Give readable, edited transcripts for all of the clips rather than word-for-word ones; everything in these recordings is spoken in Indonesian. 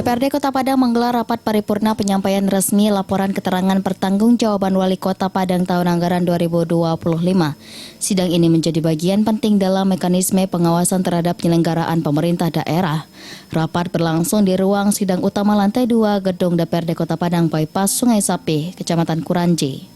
DPRD Kota Padang menggelar rapat paripurna penyampaian resmi laporan keterangan pertanggungjawaban Wali Kota Padang tahun anggaran 2025. Sidang ini menjadi bagian penting dalam mekanisme pengawasan terhadap penyelenggaraan pemerintah daerah. Rapat berlangsung di ruang sidang utama lantai 2 Gedung DPRD Kota Padang Bypass Sungai Sapi, Kecamatan Kuranji.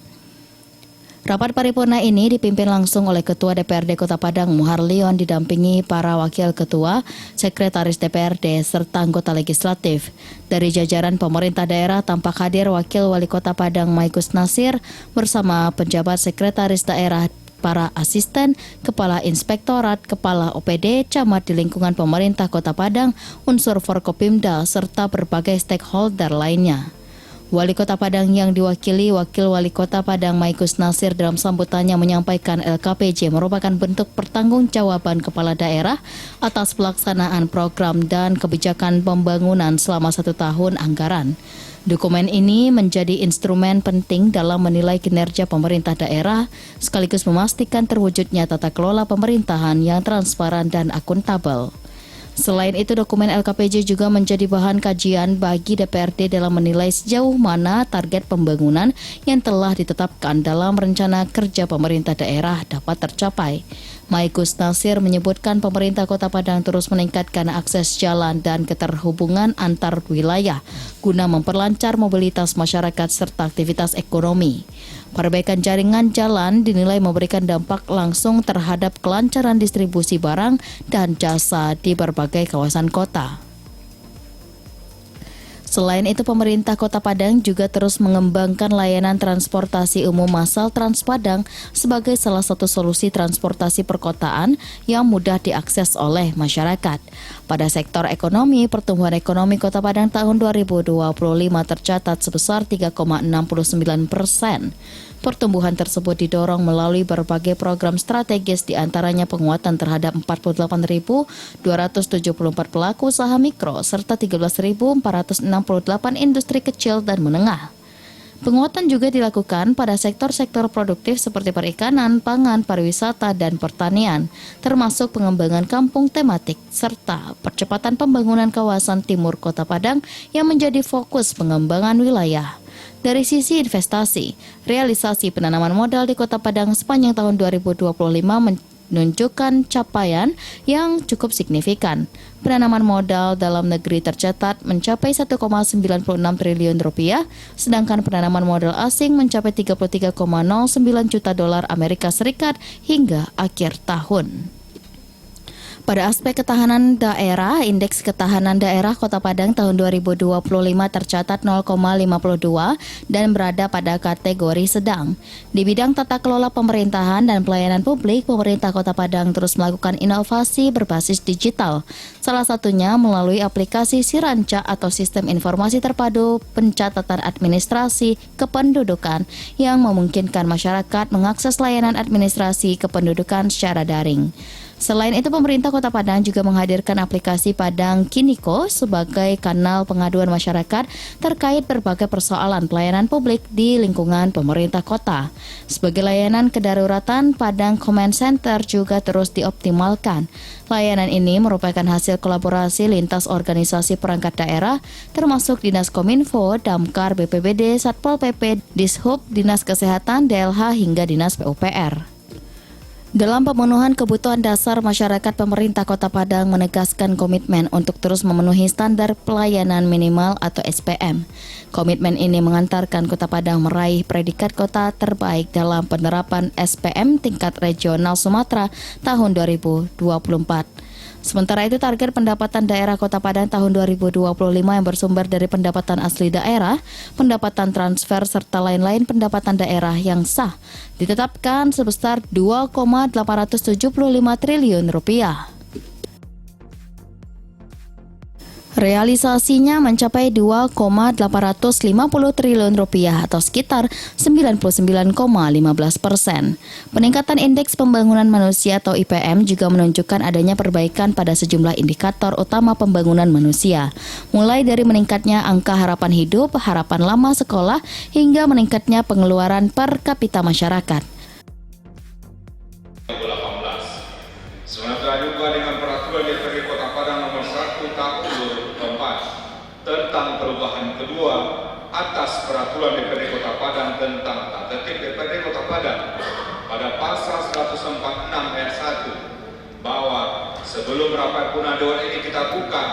Rapat paripurna ini dipimpin langsung oleh Ketua DPRD Kota Padang Muhar Leon didampingi para wakil ketua, sekretaris DPRD, serta anggota legislatif. Dari jajaran pemerintah daerah tampak hadir Wakil Wali Kota Padang Maikus Nasir bersama penjabat sekretaris daerah, para asisten, kepala inspektorat, kepala OPD, camat di lingkungan pemerintah Kota Padang, unsur Forkopimda, serta berbagai stakeholder lainnya. Wali Kota Padang yang diwakili Wakil Wali Kota Padang Maikus Nasir dalam sambutannya menyampaikan LKPJ merupakan bentuk pertanggungjawaban kepala daerah atas pelaksanaan program dan kebijakan pembangunan selama 1 tahun anggaran. Dokumen ini menjadi instrumen penting dalam menilai kinerja pemerintah daerah, sekaligus memastikan terwujudnya tata kelola pemerintahan yang transparan dan akuntabel. Selain itu, dokumen LKPJ juga menjadi bahan kajian bagi DPRD dalam menilai sejauh mana target pembangunan yang telah ditetapkan dalam rencana kerja pemerintah daerah dapat tercapai. Maikus Nasir menyebutkan pemerintah Kota Padang terus meningkatkan akses jalan dan keterhubungan antar wilayah guna memperlancar mobilitas masyarakat serta aktivitas ekonomi. Perbaikan jaringan jalan dinilai memberikan dampak langsung terhadap kelancaran distribusi barang dan jasa di berbagai kawasan kota. Selain itu, pemerintah Kota Padang juga terus mengembangkan layanan transportasi umum massal Trans Padang sebagai salah satu solusi transportasi perkotaan yang mudah diakses oleh masyarakat. Pada sektor ekonomi, pertumbuhan ekonomi Kota Padang tahun 2025 tercatat sebesar 3,69%. Pertumbuhan tersebut didorong melalui berbagai program strategis, diantaranya penguatan terhadap 48.274 pelaku usaha mikro serta 13.468 industri kecil dan menengah. Penguatan juga dilakukan pada sektor-sektor produktif seperti perikanan, pangan, pariwisata, dan pertanian, termasuk pengembangan kampung tematik, serta percepatan pembangunan kawasan timur Kota Padang yang menjadi fokus pengembangan wilayah. Dari sisi investasi, realisasi penanaman modal di Kota Padang sepanjang tahun 2025 menunjukkan capaian yang cukup signifikan. Penanaman modal dalam negeri tercatat mencapai 1,96 triliun rupiah, sedangkan penanaman modal asing mencapai 33,09 juta dolar Amerika Serikat hingga akhir tahun. Pada aspek ketahanan daerah, Indeks Ketahanan Daerah Kota Padang tahun 2025 tercatat 0,52 dan berada pada kategori sedang. Di bidang tata kelola pemerintahan dan pelayanan publik, pemerintah Kota Padang terus melakukan inovasi berbasis digital. Salah satunya melalui aplikasi Siranca atau Sistem Informasi Terpadu Pencatatan Administrasi Kependudukan yang memungkinkan masyarakat mengakses layanan administrasi kependudukan secara daring. Selain itu, pemerintah Kota Padang juga menghadirkan aplikasi Padang Kiniko sebagai kanal pengaduan masyarakat terkait berbagai persoalan pelayanan publik di lingkungan pemerintah kota. Sebagai layanan kedaruratan, Padang Command Center juga terus dioptimalkan. Layanan ini merupakan hasil kolaborasi lintas organisasi perangkat daerah, termasuk Dinas Kominfo, Damkar, BPBD, Satpol PP, Dishub, Dinas Kesehatan, DLH, hingga Dinas PUPR. Dalam pemenuhan kebutuhan dasar masyarakat, pemerintah Kota Padang menegaskan komitmen untuk terus memenuhi standar pelayanan minimal atau SPM. Komitmen ini mengantarkan Kota Padang meraih predikat kota terbaik dalam penerapan SPM tingkat regional Sumatera tahun 2024. Sementara itu, target pendapatan daerah Kota Padang tahun 2025 yang bersumber dari pendapatan asli daerah, pendapatan transfer, serta lain-lain pendapatan daerah yang sah ditetapkan sebesar 2,875 triliun rupiah. Realisasinya mencapai 2,850 triliun rupiah atau sekitar 99,15%. Peningkatan Indeks Pembangunan Manusia atau IPM juga menunjukkan adanya perbaikan pada sejumlah indikator utama pembangunan manusia, mulai dari meningkatnya angka harapan hidup, harapan lama sekolah, hingga meningkatnya pengeluaran per kapita masyarakat. Sementara juga dengan peraturan DPRD Kota Padang nomor 1 tahun 2024 Persatuan DPRD Kota Padang tentang tata tertib DPRD Kota Padang pada pasal 146 ayat 1 bahwa sebelum rapat purna Dewan ini kita buka,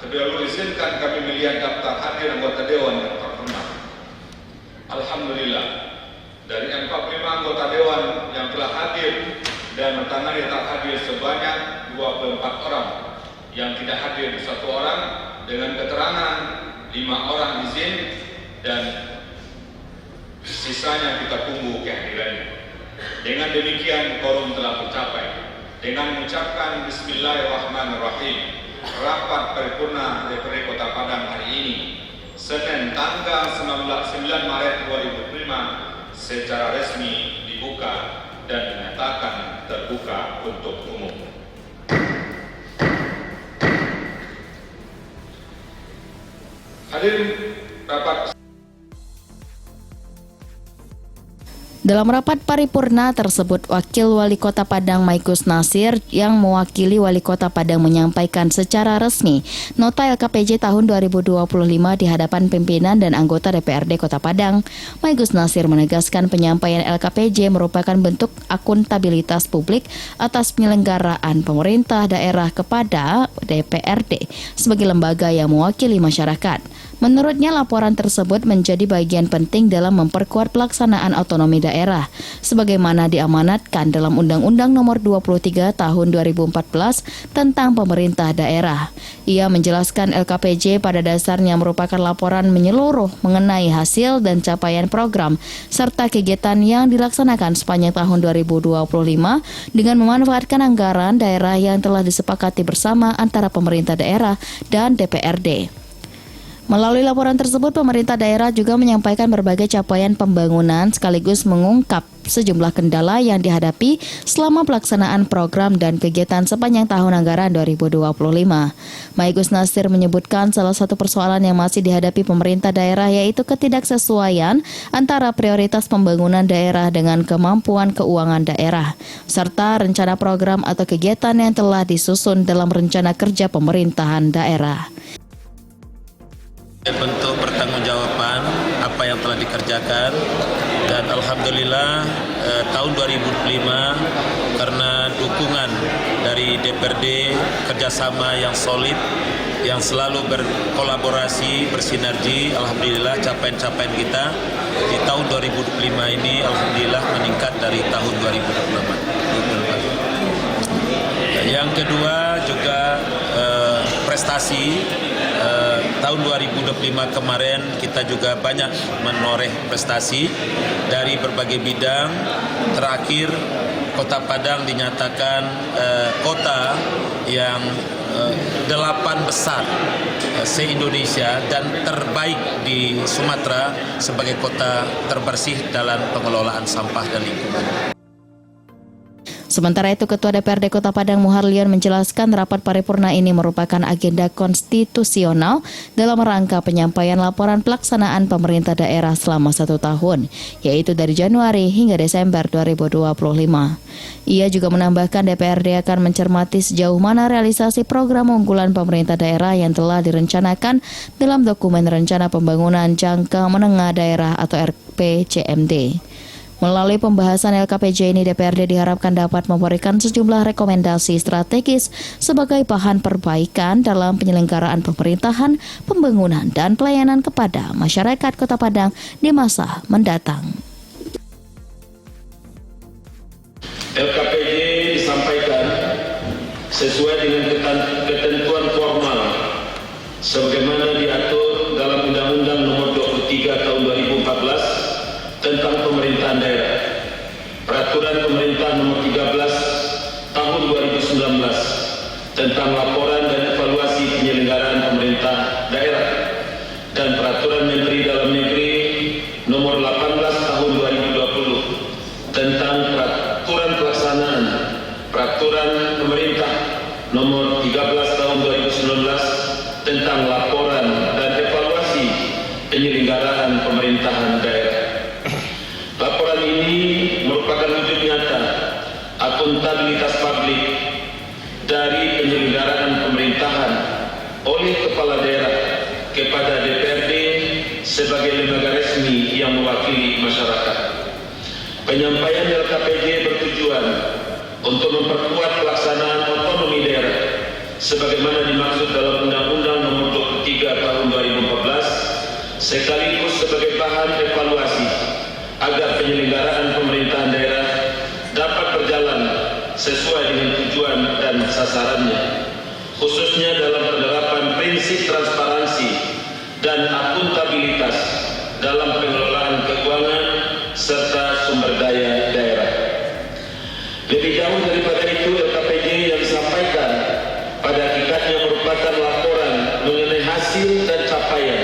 terlebih dahulu izinkan kami melihat daftar hadir anggota Dewan yang terhormat. Alhamdulillah, dari 45 anggota Dewan yang telah hadir dan menangani tak hadir sebanyak 24 orang, yang tidak hadir 1 orang dengan keterangan 5 orang izin dan sisanya kita tunggu kehadirannya. Dengan demikian quorum telah tercapai. Dengan mengucapkan Bismillahirrahmanirrahim, rapat paripurna DPRD Kota Padang hari ini, Senin tanggal 9 Maret 2005 secara resmi dibuka dan dinyatakan terbuka untuk umum. Hadirin rapat. Dalam rapat paripurna tersebut, Wakil Wali Kota Padang Maigus Nasir yang mewakili Wali Kota Padang menyampaikan secara resmi nota LKPJ tahun 2025 di hadapan pimpinan dan anggota DPRD Kota Padang. Maigus Nasir menegaskan penyampaian LKPJ merupakan bentuk akuntabilitas publik atas penyelenggaraan pemerintah daerah kepada DPRD sebagai lembaga yang mewakili masyarakat. Menurutnya, laporan tersebut menjadi bagian penting dalam memperkuat pelaksanaan otonomi daerah, sebagaimana diamanatkan dalam Undang-Undang Nomor 23 Tahun 2014 tentang pemerintah daerah. Ia menjelaskan LKPJ pada dasarnya merupakan laporan menyeluruh mengenai hasil dan capaian program serta kegiatan yang dilaksanakan sepanjang tahun 2025 dengan memanfaatkan anggaran daerah yang telah disepakati bersama antara pemerintah daerah dan DPRD. Melalui laporan tersebut, pemerintah daerah juga menyampaikan berbagai capaian pembangunan sekaligus mengungkap sejumlah kendala yang dihadapi selama pelaksanaan program dan kegiatan sepanjang tahun anggaran 2025. Maigus Nasir menyebutkan salah satu persoalan yang masih dihadapi pemerintah daerah yaitu ketidaksesuaian antara prioritas pembangunan daerah dengan kemampuan keuangan daerah, serta rencana program atau kegiatan yang telah disusun dalam rencana kerja pemerintahan daerah. Bentuk pertanggungjawaban apa yang telah dikerjakan, dan alhamdulillah tahun 2005 karena dukungan dari DPRD, kerjasama yang solid, yang selalu berkolaborasi, bersinergi, alhamdulillah capaian-capaian kita di tahun 2025 ini alhamdulillah meningkat dari tahun 2024. Yang kedua juga prestasi. Tahun 2025 kemarin kita juga banyak menoreh prestasi dari berbagai bidang. Terakhir, Kota Padang dinyatakan kota yang 8 besar se-Indonesia dan terbaik di Sumatera sebagai kota terbersih dalam pengelolaan sampah dan lingkungan. Sementara itu, Ketua DPRD Kota Padang Muharlian menjelaskan rapat paripurna ini merupakan agenda konstitusional dalam rangka penyampaian laporan pelaksanaan pemerintah daerah selama 1 tahun, yaitu dari Januari hingga Desember 2025. Ia juga menambahkan DPRD akan mencermati sejauh mana realisasi program unggulan pemerintah daerah yang telah direncanakan dalam dokumen rencana pembangunan jangka menengah daerah atau RPJMD. Melalui pembahasan LKPJ ini, DPRD diharapkan dapat memberikan sejumlah rekomendasi strategis sebagai bahan perbaikan dalam penyelenggaraan pemerintahan, pembangunan, dan pelayanan kepada masyarakat Kota Padang di masa mendatang. LKPJ disampaikan sesuai dengan ketentuan formal sebagaimana diatur dalam Undang-Undang Nomor 23 Tahun 2014 tentang pemerintahan daerah, Peraturan Pemerintah Nomor 13 Tahun 2019 tentang laporan dan evaluasi penyelenggaraan pemerintah daerah, dan Peraturan Menteri Dalam Negeri Nomor 18 Tahun 2020 tentang peraturan pelaksanaan Peraturan Pemerintah Nomor 13 Tahun 2019 tentang laporan dan evaluasi penyelenggaraan pemerintahan daerah. Laporan ini merupakan wujud nyata akuntabilitas publik dari penyelenggaraan pemerintahan oleh kepala daerah kepada DPRD sebagai lembaga resmi yang mewakili masyarakat. Penyampaian LKPJ bertujuan untuk memperkuat pelaksanaan otonomi daerah sebagaimana dimaksud dalam Undang-Undang Nomor 23 Tahun 2014, sekaligus sebagai bahan evaluasi agar penyelenggaraan pemerintahan daerah dapat berjalan sesuai dengan tujuan dan sasarannya, khususnya dalam penerapan prinsip transparansi dan akuntabilitas dalam pengelolaan keuangan serta sumber daya daerah. Lebih jauh daripada itu, LKPJ yang disampaikan pada hakikatnya merupakan laporan mengenai hasil dan capaian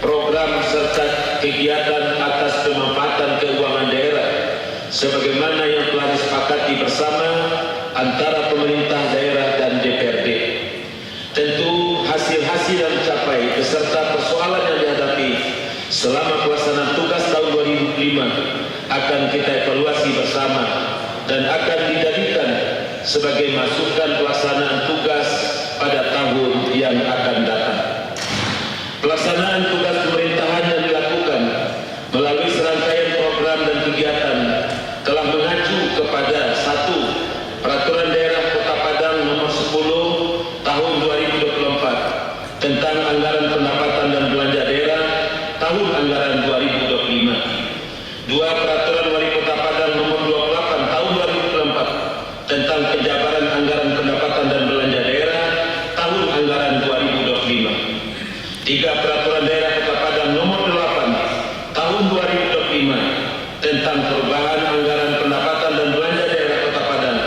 program serta kegiatan atas pemanfaatan keuangan daerah sebagaimana yang telah disepakati bersama antara pemerintah daerah dan DPRD. Tentu hasil-hasil yang dicapai beserta persoalan yang dihadapi selama pelaksanaan tugas tahun 2005 akan kita evaluasi bersama dan akan dijadikan sebagai masukan pelaksanaan tugas pada tahun yang akan datang. Pelaksanaan tugas pemerintahan yang dilakukan melalui serangkaian program dan kegiatan telah mengacu kepada 1. Peraturan Daerah Kota Padang Nomor 10 Tahun 2024 tentang Anggaran Pendapatan dan Belanja Daerah Tahun Anggaran 2025. 2. Peraturan Wali Kota Padang Nomor 28 Tahun 2024 tentang penjabaran anggaran pendapatan dan belanja daerah Tahun Anggaran 2025. 3. Peraturan Daerah Kota Padang Nomor 8 Tahun 2025 tentang perubahan anggaran pendapatan dan belanja daerah Kota Padang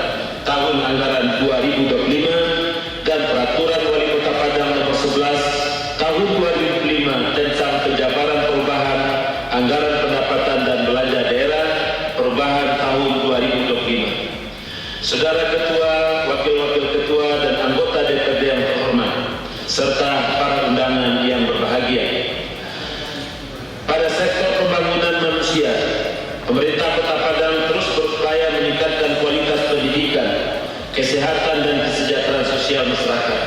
Tahun Anggaran 2025 dan Peraturan Wali Kota Padang Nomor 11 Tahun 2005 tentang penjabaran perubahan anggaran pendapatan dan belanja daerah perubahan tahun 2025. Saudara Ketua, Wakil-Wakil Ketua dan anggota DPRD yang terhormat serta para undangan yang berbahagia. Pada sektor pembangunan manusia, pemerintah Kota Padang terus berupaya meningkatkan kualitas pendidikan, kesehatan dan kesejahteraan sosial masyarakat.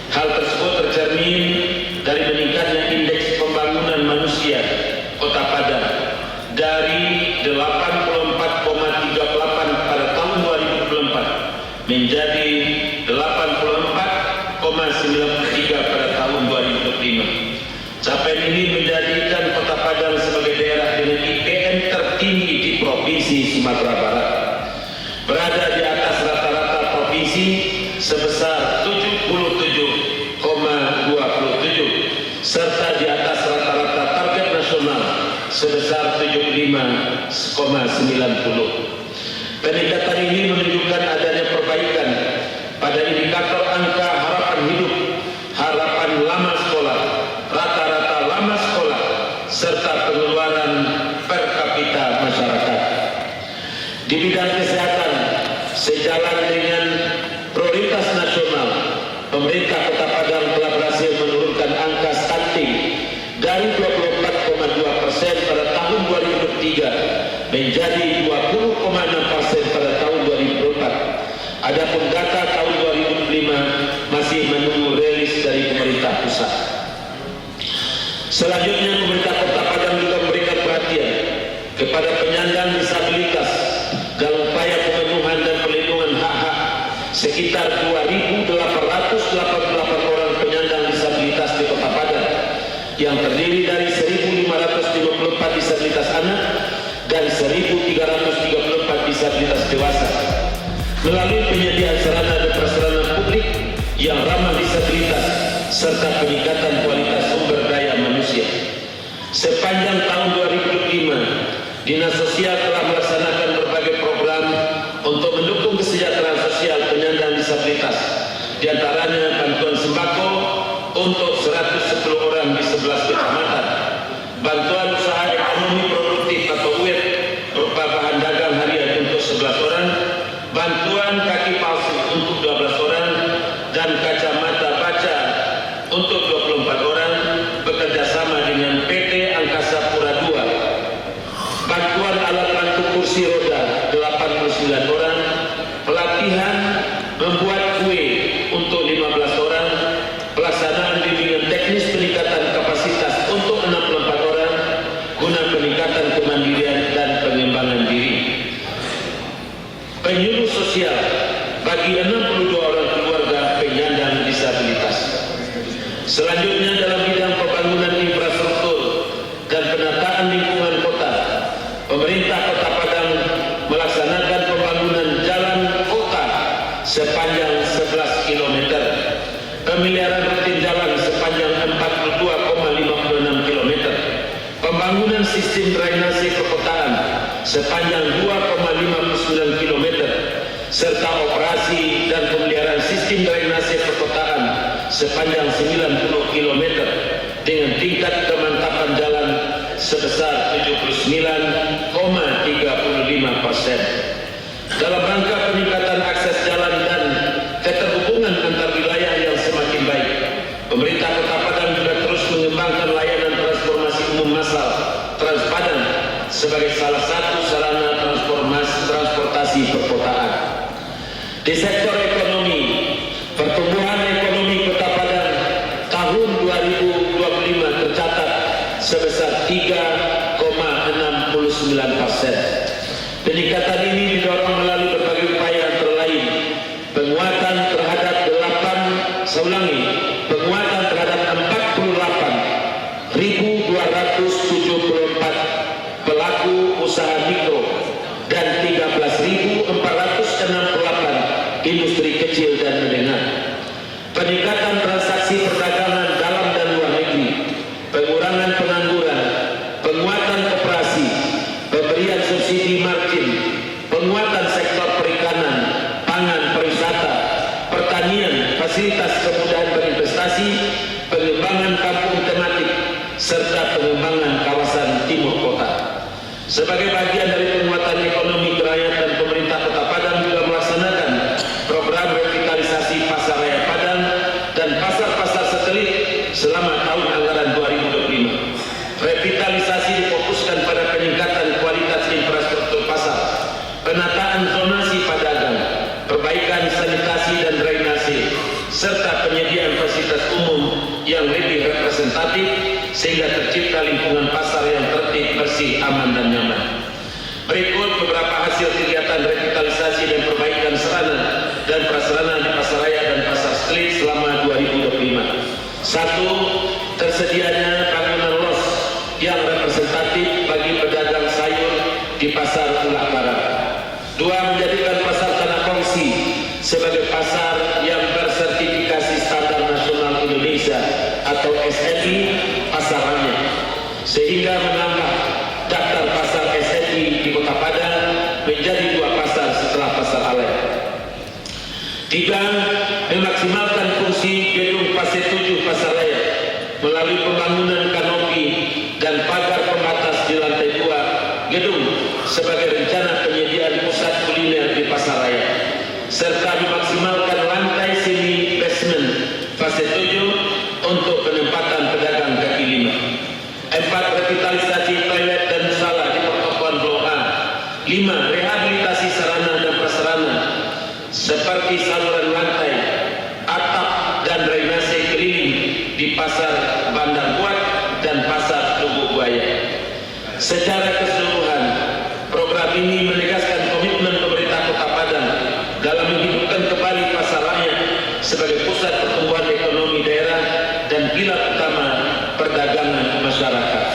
Hal tersebut tercermin dari meningkatnya indeks pembangunan manusia Kota Padang dari 84,38 pada tahun 2024 menjadi 84,93 pada tahun 2025. Capaian ini menjadikan Kota Padang sebagai daerah dengan IPM tertinggi di Provinsi Sumatera Barat, berada di atas rata-rata provinsi sebesar 77,27 serta di atas rata-rata target nasional sebesar 75,90. Peningkatan ini menunjukkan adanya perbaikan pada indikator angka harapan hidup, harapan lama sekolah, rata-rata lama sekolah, serta pengeluaran per kapita masyarakat. Di bidang kesehatan, sejalan dengan prioritas nasional, pemerintah Kota Padang telah berhasil menurunkan angka stunting dari 24,2% pada tahun 2003 menjadi 20,6% pada tahun 2004. Adapun data tahun 2005 masih menunggu rilis dari pemerintah pusat. Selanjutnya, pemerintah Kota Padang juga memberikan perhatian kepada penyandang disabilitas dalam upaya pemenuhan dan perlindungan hak-hak sekitar 2.888 orang penyandang disabilitas di Kota Padang yang terdiri dari 1.554 disabilitas anak dan 1.334 disabilitas dewasa melalui penyediaan sarana dan prasarana publik yang ramah disabilitas serta peningkatan kualitas sumber daya manusia. Sepanjang tahun 2005, Dinas Sosial telah melaksanakan berbagai program untuk mendukung kesejahteraan sosial penyandang disabilitas, di antaranya bantuan sembako untuk 110 orang di 11 kecamatan, bantuan usaha ekonomi produktif atau UEP berupa bahan dagang harian untuk 11 orang, bantuan kaki palsu untuk 12 orang, dan kacamata baca untuk 24 orang bekerjasama dengan PT Angkasa Pura II, bantuan alat bantu kursi roda 89 orang, pelatihan membuat kue untuk 15 orang, pelaksanaan bimbingan teknis peningkatan kapasitas untuk 64 orang guna peningkatan kemandirian dan pengembangan diri. Penyuluh sosial bagi 62 orang keluarga penyandang disabilitas. Selanjutnya dalam bidang pembangunan infrastruktur dan penataan lingkungan kota, pemerintah Kota Padang melaksanakan pembangunan jalan kota sepanjang 11 km, pemeliharaan rutin jalan sepanjang 42,56 km, pembangunan sistem drainase perkotaan sepanjang 2,59 km, serta operasi dan pemeliharaan sistem drainase perkotaan sepanjang 90 km dengan tingkat kemantapan jalan sebesar 79,35%. Dalam rangka peningkatan akses jalan dan keterhubungan antar wilayah yang semakin baik, pemerintah Kota Padang juga terus mengembangkan layanan transportasi umum massal Transpadang sebagai salah satu sarana transportasi perkotaan. Di sektor ekonomi, pertumbuhan ekonomi Kota Padang tahun 2025 tercatat sebesar 3,69%. Peningkatan ini didorong melalui berbagai upaya antara lain penguatan terhadap 48.274 pelaku usaha mikro dan 13.468 industri kecil dan menengah. Peningkatan transaksi perdagangan dalam dan luar negeri, pengurangan pengangguran, penguatan koperasi, pemberian subsidi margin, penguatan sektor perikanan, pangan, pariwisata, pertanian, fasilitas kemudahan berinvestasi, pengembangan kampung tematik, serta pengembangan kawasan timur kota. Sebagai bagian dari penguatan ekonomi kerakyatan, pemerintah Kota Padang juga melaksanakan program revitalisasi Pasar Raya Padang dan pasar-pasar satelit selama tahun anggaran 2025. Revitalisasi difokuskan pada peningkatan kualitas infrastruktur pasar, penataan zonasi pedagang, perbaikan sanitasi dan drainase, serta penyediaan fasilitas umum yang lebih representatif sehingga tercipta lingkungan pasar yang tertib, bersih, aman, dan nyaman. Berikut beberapa hasil kegiatan revitalisasi dan perbaikan sarana dan prasarana di Pasar Raya dan Pasar Street selama 2025. 1. Tersedianya bangunan los yang representatif bagi pedagang sayur di Pasar Ulak Barat. 2. Menjadikan Pasar Tanah Kongsi sebagai pasar yang bersertifikasi Standar Nasional Indonesia atau SNI pasarannya, sehingga menambah daftar pasar SNI di Kota Padang menjadi 2 pasar setelah Pasar Alek. 3. Memaksimalkan fungsi gedung Fase 7 Pasar Raya melalui pembangunan kanopi dan pagar pembatas di lantai 2 gedung sebagai rencana penyediaan pusat kuliner di Pasar Raya, serta memaksimalkan lantai semi basement Fase 7 untuk penempatan pedagang kaki lima. 4. Revitalisasi toilet dan musala di pertokohan Blok A. 5. Rehabilitasi sarana dan prasarana seperti saluran lantai, atap, dan drainase keliling di Pasar Bandar Kuat dan Pasar Lubuk Buaya. Secara keseluruhan, program ini menegaskan komitmen pemerintah Kota Padang dalam menghidupkan kembali Pasar Raya sebagai pusat pertumbuhan ekonomi daerah dan pilar utama perdagangan masyarakat.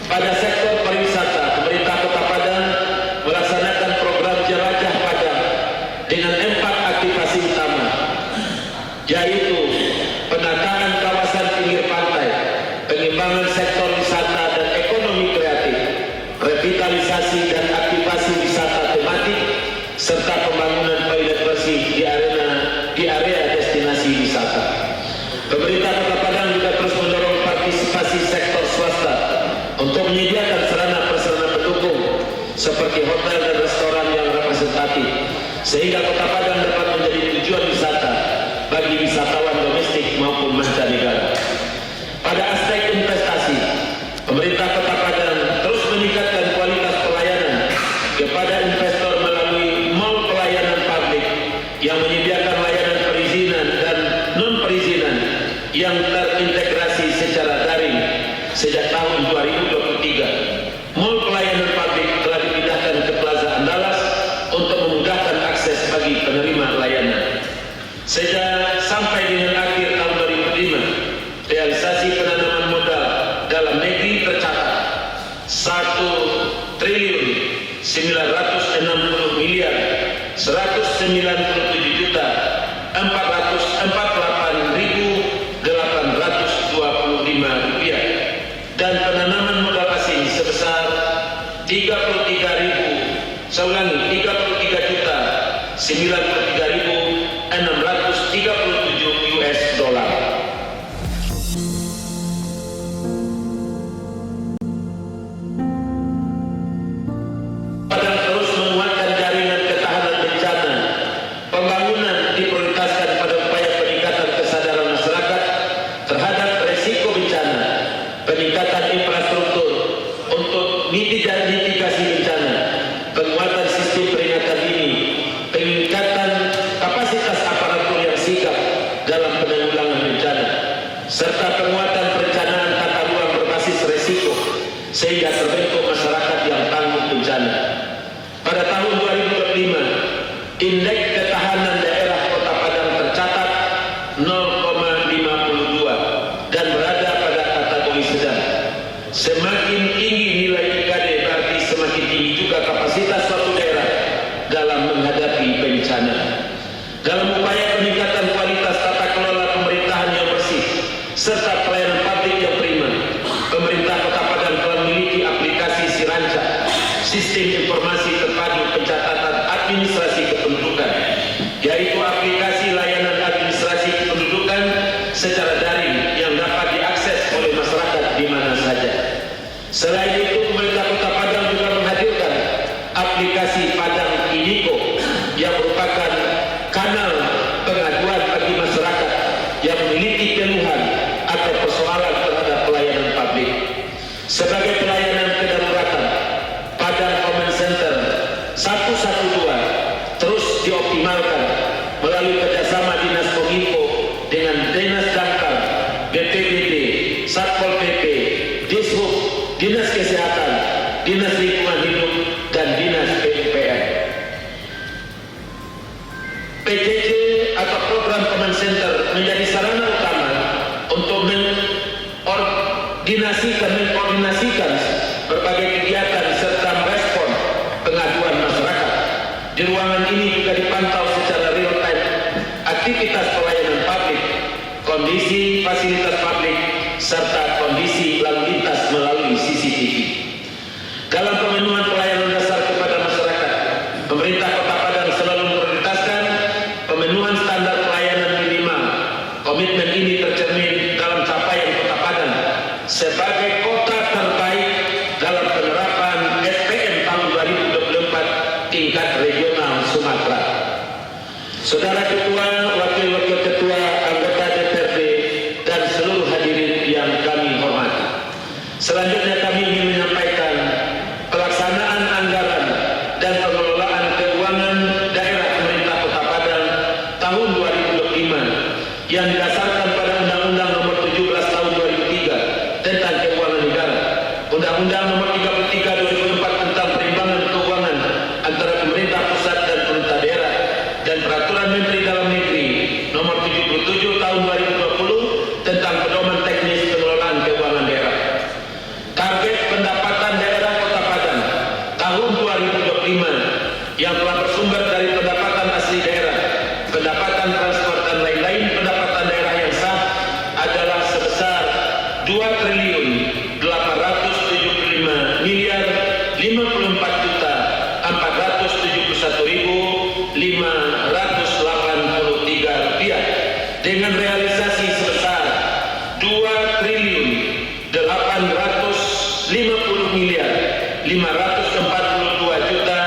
Pada sektor pariwisata, pemerintah Kota Padang melaksanakan program Jelajah Padang dengan 4 aktivasi utama, yaitu penataan kawasan pinggir pantai, pengembangan sektor wisata dan ekonomi kreatif, revitalisasi dan aktivasi wisata tematik, serta pembangunan toilet bersih di area destinasi wisata. Pemerintah Kota Padang juga terus mendorong partisipasi sektor swasta untuk menyediakan sarana-prasarana pendukung seperti hotel dan restoran yang representatif, sehingga Kota Padang dapat menjadi tujuan wisata bagi wisatawan domestik maupun mancanegara. Pada aspek investasi, pemerintah Kota Padang terus meningkatkan kualitas pelayanan kepada investor melalui mall pelayanan publik yang menyediakan layanan perizinan dan non-perizinan yang terintegrasi secara daring sejak tahun 2023. Mall pelayanan triliun 960 miliar 197 juta 448.825 rupiah, dan penanaman modal asing sebesar 33 juta 93.637 US dollar. Padang terus menguatkan jaringan ketahanan bencana. Pembangunan diprioritaskan pada upaya peningkatan kesadaran masyarakat terhadap resiko bencana, peningkatan infrastruktur untuk mitigasi bencana, penguatan sistem peringatan dini, peningkatan kapasitas aparatur yang sigap dalam penanggulangan bencana, serta penguatan perencanaan tata ruang berbasis resiko sehingga terbentuk masyarakat yang tangguh bencana. Pada tahun 2025, indeks ketahanan daerah Kota Padang tercatat 0,52 dan berada pada kategori sedang. Semakin tinggi nilai IKD berarti semakin tinggi juga kapasitas suatu daerah dalam menghadapi bencana. Dalam upaya peningkatan kualitas tata kelola pemerintahan yang bersih serta pelayanan publik yang prima, pemerintah Kota Padang telah memiliki aplikasi Siranca, Sistem Informasi Terpadu Pencatatan Administrasi Kependudukan, yaitu aplikasi layanan administrasi kependudukan secara daring yang dapat diakses oleh masyarakat di mana saja. Selain itu, pemerintah Kota Padang juga menghadirkan aplikasi Padang Indiko yang merupakan kanal pengaduan bagi masyarakat yang memiliki keluhan atau persoalan terhadap pelayanan publik. Sebagai pelayanan kedaruratan, Padang Command Center 112 terus dioptimalkan melalui kerjasama Dinas Kominfo dengan Dinas Damkar, BPBD, Satpol PP, Dishub, Dinas Kesehatan, Dinas Lingkungan Hidup, dan Dinas PUPR. PJJ atau Program Command Center menjadi sarana utama untuk mengkoordinasikan berbagai kegiatan serta merespon pengaduan masyarakat. Di ruangan ini juga dipantau secara real time aktivitas pelayanan publik, kondisi fasilitas publik, serta kondisi lalu lintas melalui CCTV. Dalam pemenuhan pelayanan dasar kepada masyarakat, pemerintah Kota Padang selalu memprioritaskan pemenuhan standar pelayanan minimal. Komitmen ini tercermin dalam capaian Kota Padang sebagai kota terbaik dalam penerapan SPM tahun 2024 tingkat regional Sumatera. Saudara Ketua, Wakil-Wakil Ketua, anggota DPRD, dan seluruh hadirin yang kami hormati. Selanjutnya kami ingin menyampaikan pelaksanaan anggaran dan pengelolaan keuangan daerah pemerintah Kota Padang tahun 2025 yang didasarkan pada Undang-Undang Nomor 17 Tahun 2003 tentang Keuangan Negara, Undang-Undang Nomor 33 2004 tentang Perimbangan Keuangan antara pemerintah pusat dan pemerintah daerah, dan Peraturan Menteri Dalam Negeri Nomor 77 Tahun 2020 tentang Pedoman Teknis Pengelolaan Keuangan Daerah. Target pendapatan daerah Kota Padang tahun 2025 yang telah bersumber dari pendapatan asli daerah, pendapatan transport, dan lain-lain pendapatan daerah yang sah adalah sebesar 2 triliun 875 miliar 54 juta 471.583 rupiah, dengan realisasi sebesar 2 triliun 850 miliar 542 juta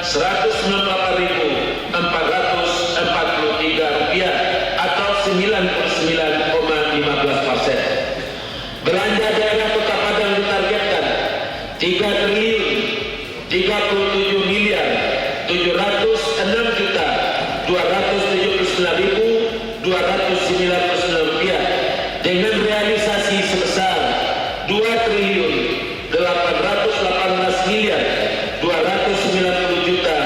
198.443 rupiah atau 99,15%. Belanja daerah Kota Padang ditargetkan 3 triliun 37 miliar 706 juta 279.299 rupiah, dengan realisasi sebesar 2 triliun 818 miliar 290 juta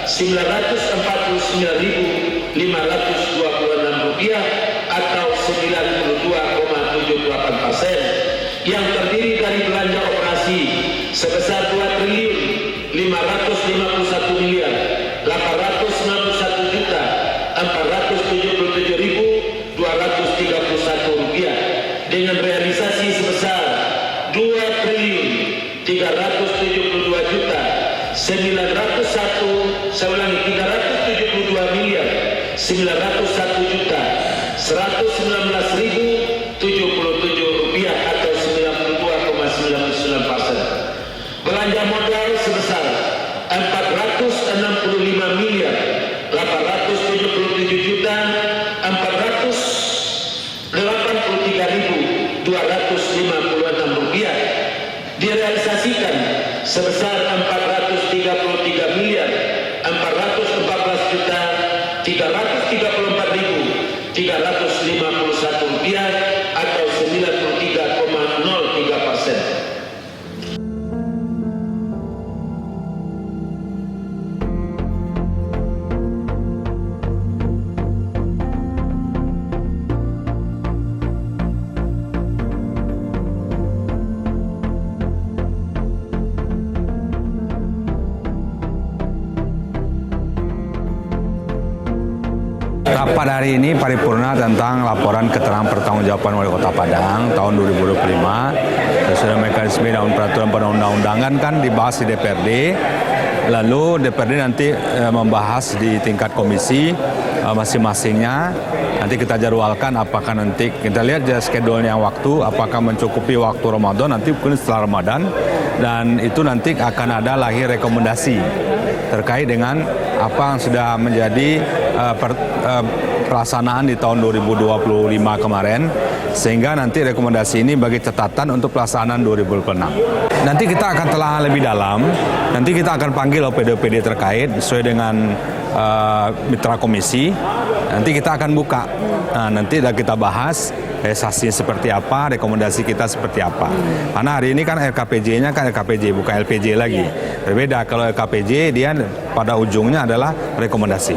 949.526 rupiah atau 92,78%, yang terdiri dari belanja operasi sebesar 2 triliun rupiah atau 92,99%. Belanja modal sebesar 466.483.256 rupiah direalisasikan sebesar 433.334.351 rupiah atau 93,03%. Rapat hari ini paripurna tentang laporan keterangan pertanggungjawaban Wali Kota Padang tahun 2025 sesuai mekanisme dan peraturan perundang-undangan kan dibahas di DPRD. Lalu DPRD nanti membahas di tingkat komisi masing-masingnya. Nanti kita jadwalkan apakah nanti kita lihat schedule-nya waktu, apakah mencukupi waktu Ramadan, nanti mungkin setelah Ramadan, dan itu nanti akan ada lahir rekomendasi terkait dengan apa yang sudah menjadi pelaksanaan di tahun 2025 kemarin, sehingga nanti rekomendasi ini bagi catatan untuk pelaksanaan 2026. Nanti kita akan telah lebih dalam, nanti kita akan panggil OPD-OPD terkait sesuai dengan mitra komisi, nanti kita akan buka, nanti kita bahas realisasinya seperti apa, rekomendasi kita seperti apa. Karena hari ini kan LKPJ-nya kan LKPJ, bukan LPJ lagi. Berbeda, kalau LKPJ dia pada ujungnya adalah rekomendasi.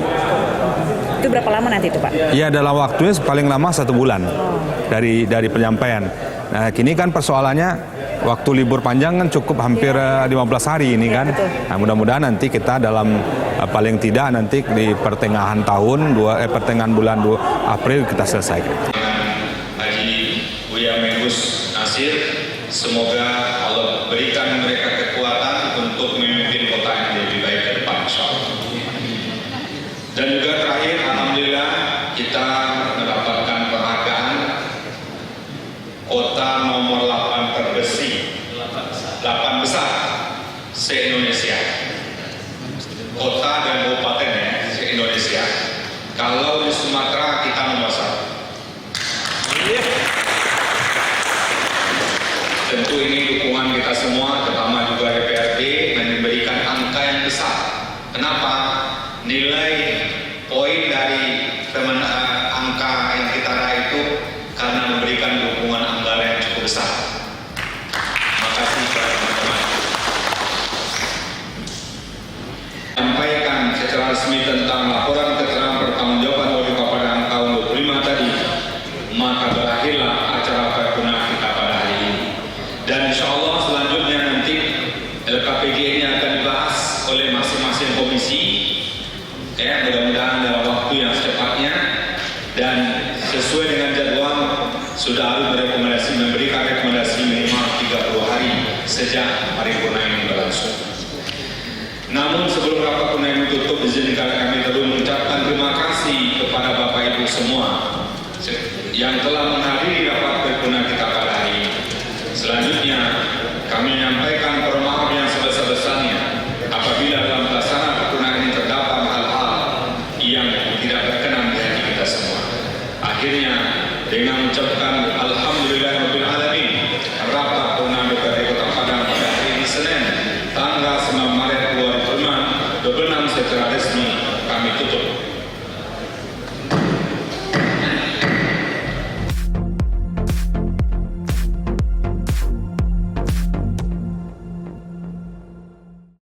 Itu berapa lama nanti itu, Pak? Ya, dalam waktunya paling lama 1 bulan dari penyampaian. Nah, kini kan persoalannya waktu libur panjang kan cukup hampir 15 hari ini kan. Nah, mudah-mudahan nanti kita dalam paling tidak nanti di pertengahan tahun pertengahan bulan 2 April kita selesaikan. Haji Buya Megus Nasir, semoga Allah berikan mereka kekuatan untuk memimpin kota yang lebih baik ke depan, insyaallah. Dan juga terakhir, alhamdulillah kita mendapatkan penghargaan kota nomor 8 terbersih, 8 besar se-Indonesia, kota dan kabupaten ya se-Indonesia. Kalau di Sumatera kita nomor 1. Tentu ini dukungan kita semua, terutama juga DPRD, memberikan angka yang besar. Kenapa? Nilai poin dari angka yang kita raih itu karena memberikan dukungan anggaran yang cukup besar. Makasih kepada teman-teman. Sampaikan secara resmi tentang laporan keterangan pertanggungjawaban Wali Kota Padang tahun 2025 tadi, maka berakhirlah acara paripurna kita pada hari ini. Dan insya Allah selanjutnya nanti LKPG ini akan dibahas oleh masing-masing komisi. Ya, mudah-mudahan dalam waktu yang secepatnya dan sesuai dengan jadwal sudah harus memberikan rekomendasi minimal 30 hari sejak paripurna ini berlangsung. Namun sebelum rapat purna ini tutup, izinkan kami dulu mengucapkan terima kasih kepada Bapak Ibu semua yang telah menghadiri rapat paripurna kita pada hari ini. Selanjutnya kami menyampaikan permohonan yang sebesar-besarnya apabila dalam pelaksanaan paripurna ini terdapat hal-hal yang tidak berkenan di hati kita semua. Akhirnya dengan mengucapkan alhamdulillahirabbil alamin, rapat purna DPRD Kota Padang pada hari ini Senin tanggal 9 Maret 2026 secara resmi